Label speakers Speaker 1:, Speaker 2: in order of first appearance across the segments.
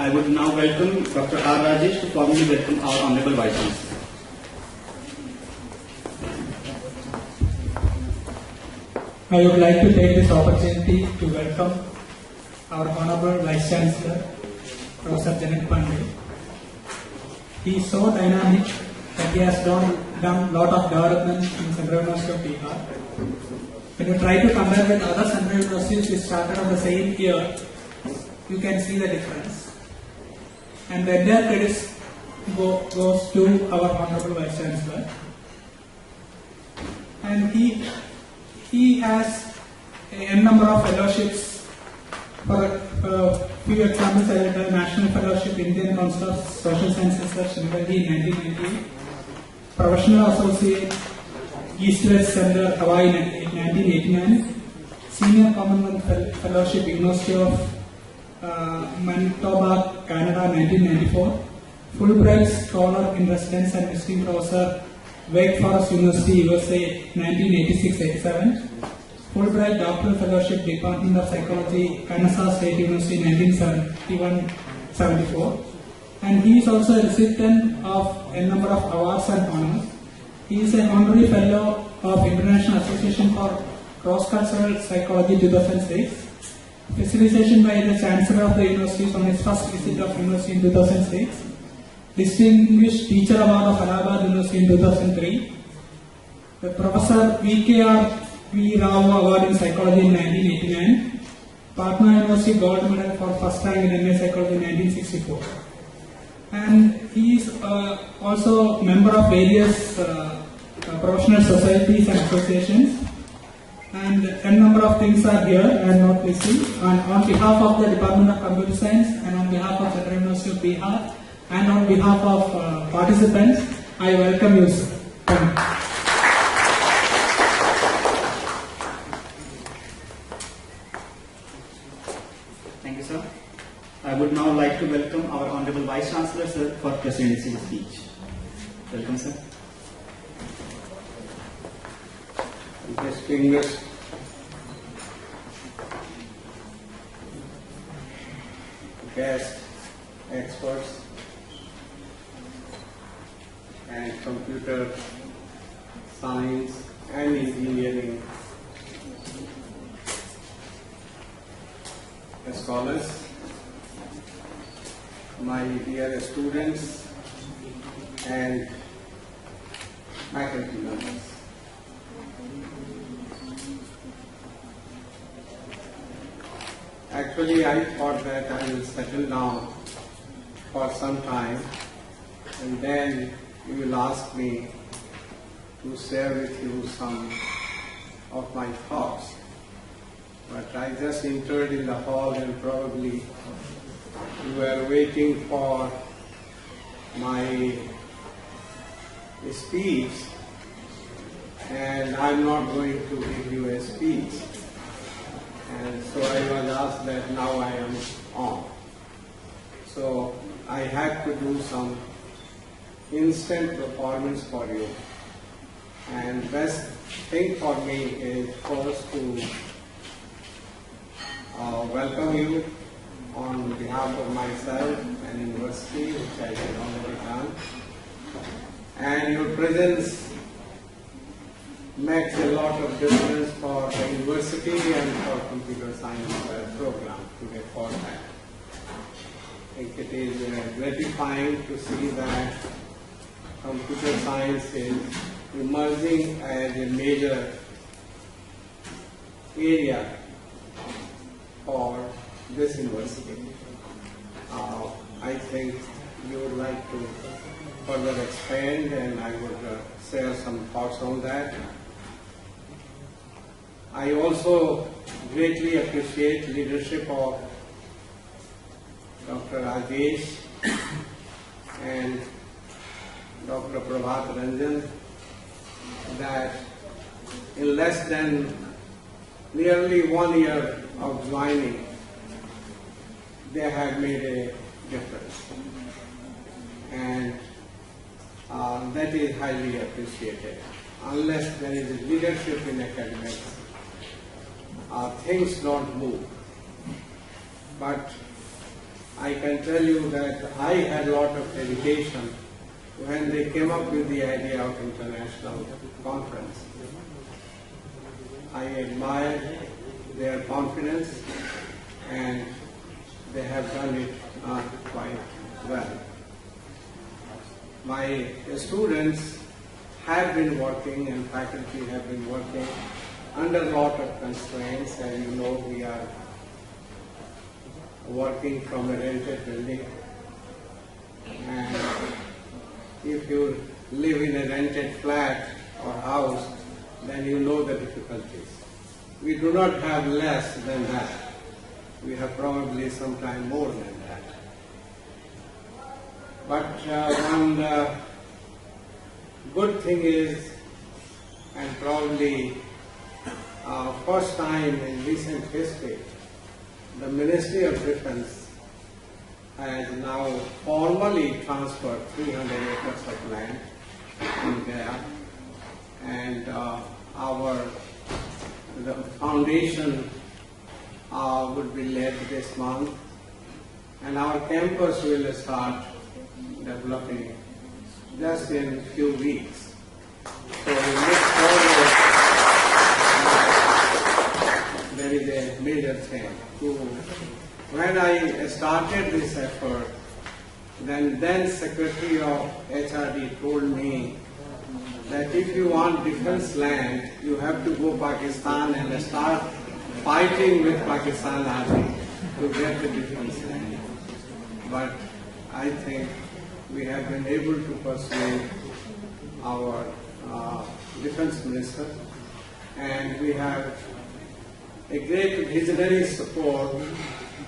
Speaker 1: I would now welcome Dr. R. Rajesh to formally welcome our Honorable Vice Chancellor.
Speaker 2: I would like to take this opportunity to welcome our Honorable Vice Chancellor, Prof. Janak Pandey. He is so dynamic that he has done a lot of development in Central University of Bihar. When you try to compare with other Central Universities which started on the same year, you can see the difference. And the entire credit goes to our Honorable Vice Chancellor. And he has a number of fellowships. For a few examples, I will tell National Fellowship, Indian Council of Social Science Research, New Delhi in 1998, Professional Associate, East-West Center, Hawaii in 1989, Senior Commonwealth Fellowship, University of Manitoba, Canada, 1994, Fulbright Scholar in Residence and Visiting Professor, Wake Forest University, USA, 1986-87, Fulbright Doctoral Fellowship, Department of Psychology, Kansas State University, 1971-74, and he is also a recipient of a number of awards and honors. He is an honorary fellow of International Association for Cross-Cultural Psychology, 2006. Facilitation by the Chancellor of the University on his first visit of University in 2006. Distinguished Teacher Award of Allahabad University in 2003. The Professor V.K.R. V. Rao Award in Psychology in 1989. Patna University Gold Medal for first rank in MA Psychology in 1964. And he is also member of various professional societies and associations. And a number of things are here I am not listing. And on behalf of the Department of Computer Science and on behalf of Central University of Bihar and on behalf of participants, I welcome you, sir. Thank you.
Speaker 1: Thank you, sir. I would now like to welcome our Honorable Vice Chancellor, sir, for Presidency speech. Welcome, sir.
Speaker 3: Distinguished guests, experts, and computer science and engineering scholars, my dear students and faculty members. Actually, I thought that I will settle down for some time and then you will ask me to share with you some of my thoughts. But I just entered in the hall and probably you were waiting for my speech, and I'm not going to give you a speech. And so I was asked that now I am on. So I had to do some instant performance for you. And best thing for me is first to welcome you on behalf of myself and university, which I had already done. And your presence makes a lot of difference for the university and for computer science program to get for that. I think it is gratifying to see that computer science is emerging as a major area for this university. I think you would like to further expand, and I would share some thoughts on that. I also greatly appreciate leadership of Dr. Rajesh and Dr. Prabhat that in less than nearly 1 year of joining, they have made a difference. And that is highly appreciated. Unless there is leadership in academics, things don't move. But I can tell you that I had a lot of dedication when they came up with the idea of international conference. I admire their confidence, and they have done it quite well. My students have been working, and faculty have been working under a lot of constraints, and you know we are working from a rented building, and if you live in a rented flat or house, then you know the difficulties. We do not have less than that. We have probably sometime more than that. But one good thing is, and probably first time in recent history, the Ministry of Defense has now formally transferred 300 acres of land in there, and the foundation would be laid this month, and our campus will start developing just in a few weeks. So we look forward. There is a major thing. When I started this effort, then Secretary of HRD told me that if you want defense land, you have to go Pakistan and start fighting with Pakistan army to get the defense land. But I think we have been able to persuade our defense minister, and we have a great visionary support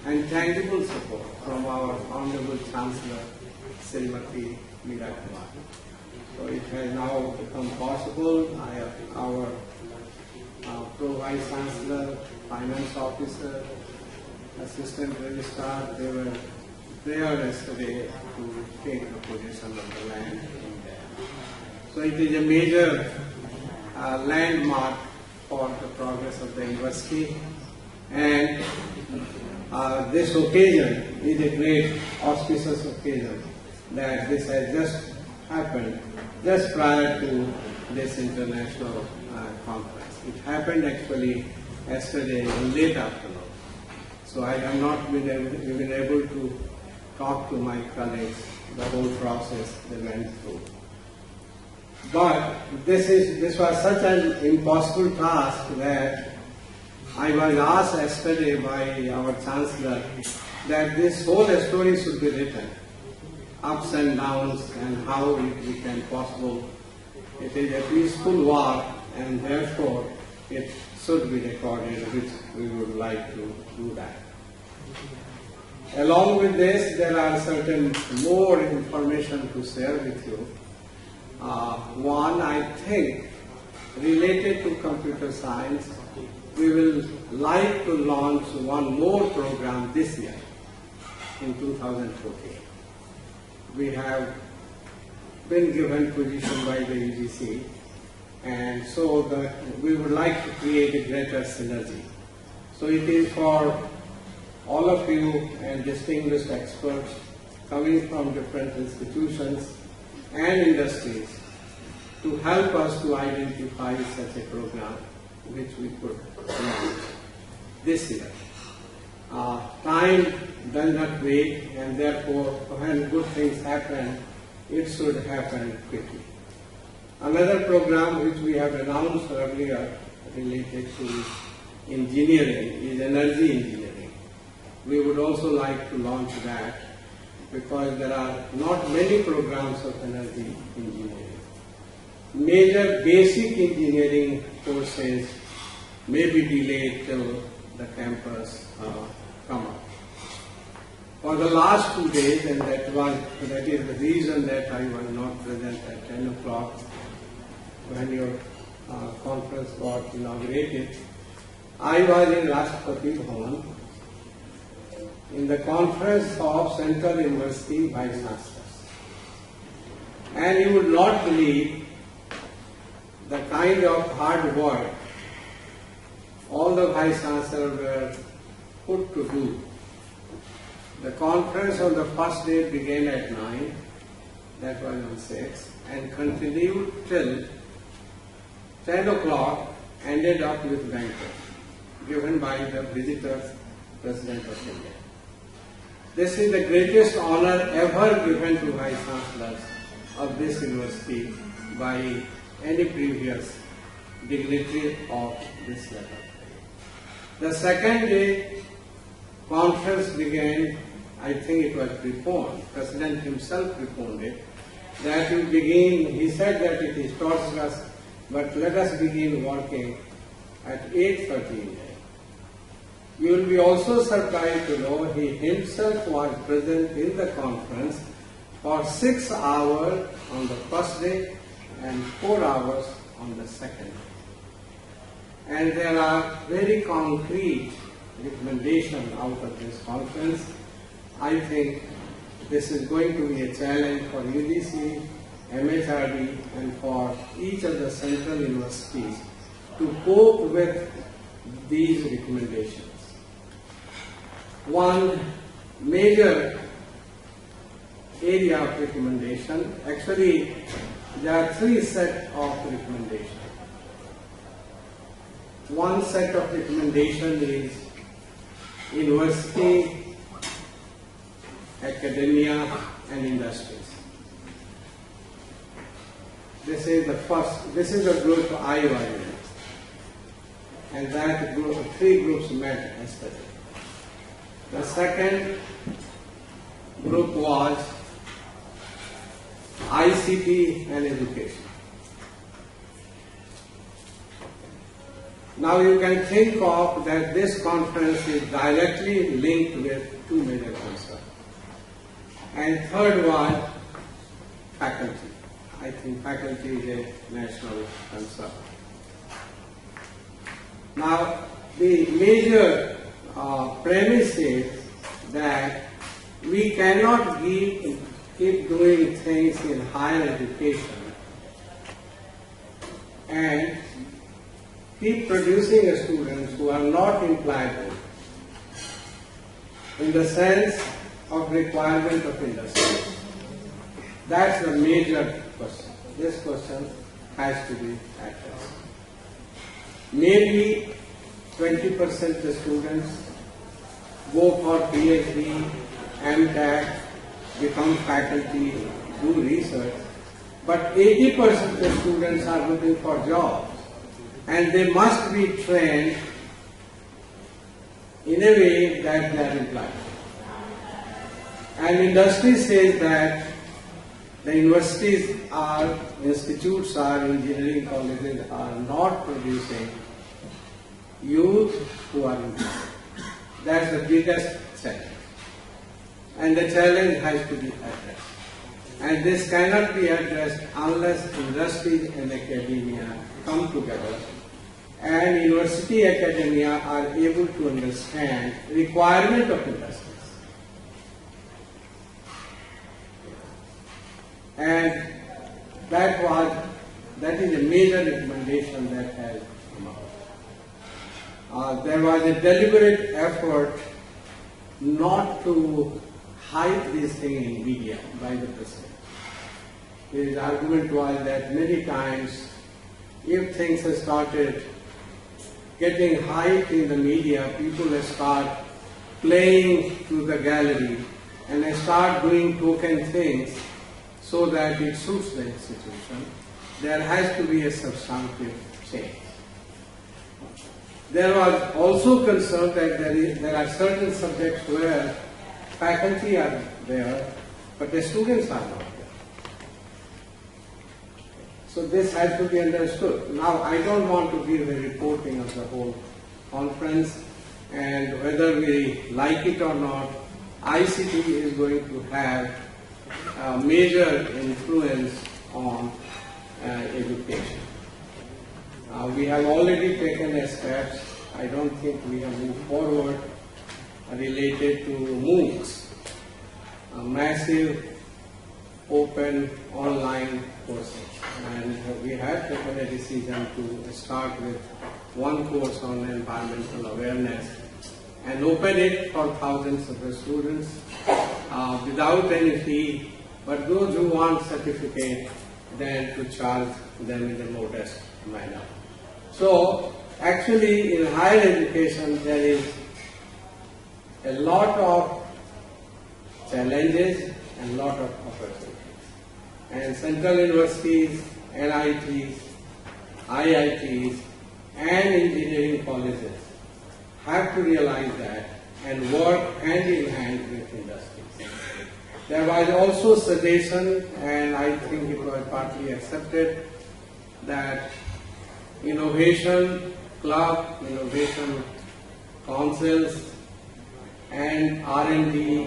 Speaker 3: and tangible support from our Honorable Chancellor, Srimati Meera Kumar. So it has now become possible. Our Prof, Vice Chancellor, Finance Officer, Assistant Registrar, they were there yesterday to take the possession of the land in there. So it is a major landmark for the progress of the university, and this occasion is a great auspicious occasion that this has just happened just prior to this international conference. It happened actually yesterday in late afternoon, so I have not been able to talk to my colleagues the whole process they went through. But this was such an impossible task that I was asked yesterday by our Chancellor that this whole story should be written, ups and downs, and how it became possible. It is a peaceful war, and therefore it should be recorded, which we would like to do that. Along with this, there are certain more information to share with you. One, I think, related to computer science, we will like to launch one more program this year, in 2014. We have been given position by the UGC, and so we would like to create a greater synergy. So it is for all of you and distinguished experts coming from different institutions and industries to help us to identify such a program which we could launch this year. Time does not wait, and therefore when good things happen, it should happen quickly. Another program which we have announced earlier related to engineering is energy engineering. We would also like to launch that because there are not many programs of energy engineering. Major basic engineering courses may be delayed till the campus come up. For the last 2 days, and that is the reason that I was not present at 10 o'clock when your conference got inaugurated, I was in Rashtrapati Bhavan in the conference of Central University Vice Chancellors. And you would not believe the kind of hard work all the Vice Chancellors were put to do The conference on the first day began at 9, that was on 6, and continued till 10 o'clock, ended up with banquet given by the visitors, President of India. This is the greatest honor ever given to Vice Chancellors of this university by any previous dignitary of this level. The second day, conference began, I think it was preponed, President himself preponed it, that we begin, he said that it is torturous, but let us begin working at 8:30 a.m. You will be also surprised to know he himself was present in the conference for 6 hours on the first day and 4 hours on the second day. And there are very concrete recommendations out of this conference. I think this is going to be a challenge for UGC, MHRD, and for each of the central universities to cope with these recommendations. One major area of recommendation, actually there are 3 sets of recommendations. One set of recommendation is university, academia, and industries. This is the first, this is the group I was in. And that group, 3 groups met yesterday. The second group was ICT and education. Now you can think of that this conference is directly linked with 2 major concerns. And third one, faculty. I think faculty is a national concern. Now the major premise is that we cannot keep doing things in higher education and keep producing students who are not employable in the sense of requirement of industry. That's the major question. This question has to be addressed. Maybe 20% of the students go for PhD, MTech, become faculty, do research, but 80% of the students are looking for jobs, and they must be trained in a way that they are employed. And industry says that the universities are, institutes are, engineering colleges are not producing youth who are employed. That's the biggest challenge. And the challenge has to be addressed. And this cannot be addressed unless industries and academia come together and university academia are able to understand requirement of industries. And that is a major recommendation that has come out. There was a deliberate effort not to hide this thing in media by the president. His argument was that many times if things have started getting hyped in the media, people start playing to the gallery and they start doing token things so that it suits the institution. There has to be a substantive change. There was also concern that there are certain subjects where faculty are there, but the students are not there. So this has to be understood. Now I don't want to give a reporting of the whole conference, and whether we like it or not, ICT is going to have a major influence on education. We have already taken steps. I don't think we have moved forward related to MOOCs, massive open online courses. And we have taken a decision to start with one course on environmental awareness and open it for thousands of the students. without any fee, but those who want certificate, then to charge them in a modest manner. So actually in higher education there is a lot of challenges and lot of opportunities. And central universities, NITs, IITs and engineering colleges have to realize that and work hand in hand with industries. There was also suggestion, and I think it was partly accepted, that innovation club, innovation councils and R&D,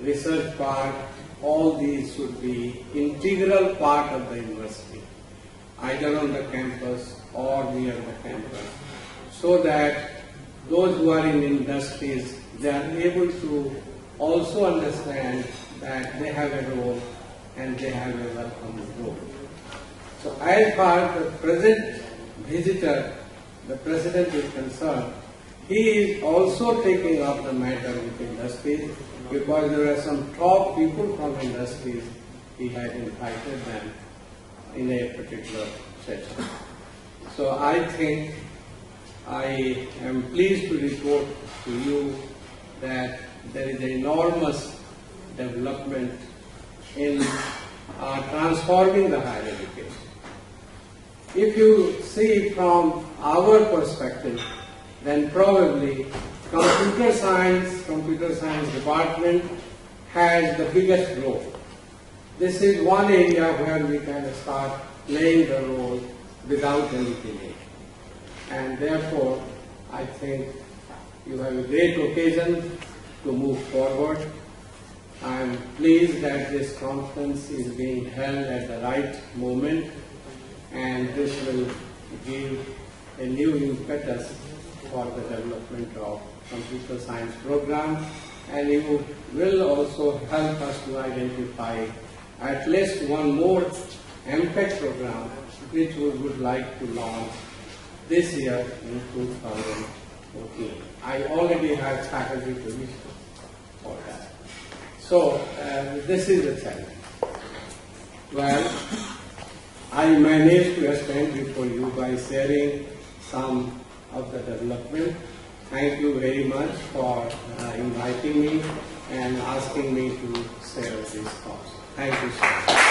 Speaker 3: research park, all these should be integral part of the university, either on the campus or near the campus, so that those who are in industries, they are able to also understand that they have a role and they have a welcome role. So as far as the present visitor, the President is concerned, he is also taking up the matter with industries, because there are some top people from industries, he had invited them in a particular session. So I think I am pleased to report to you that there is enormous development in transforming the higher education. If you see from our perspective, then probably computer science department has the biggest role. This is one area where we can start playing the role without any delay. And therefore, I think you have a great occasion to move forward. I am pleased that this conference is being held at the right moment, and this will give a new impetus for the development of computer science program, and you will also help us to identify at least one more MPEC program which we would like to launch this year in 2014. I already have faculty permission for that. So this is the challenge. Well, I managed to stand before you by sharing some of the development. Thank you very much for inviting me and asking me to share these thoughts. Thank you so much.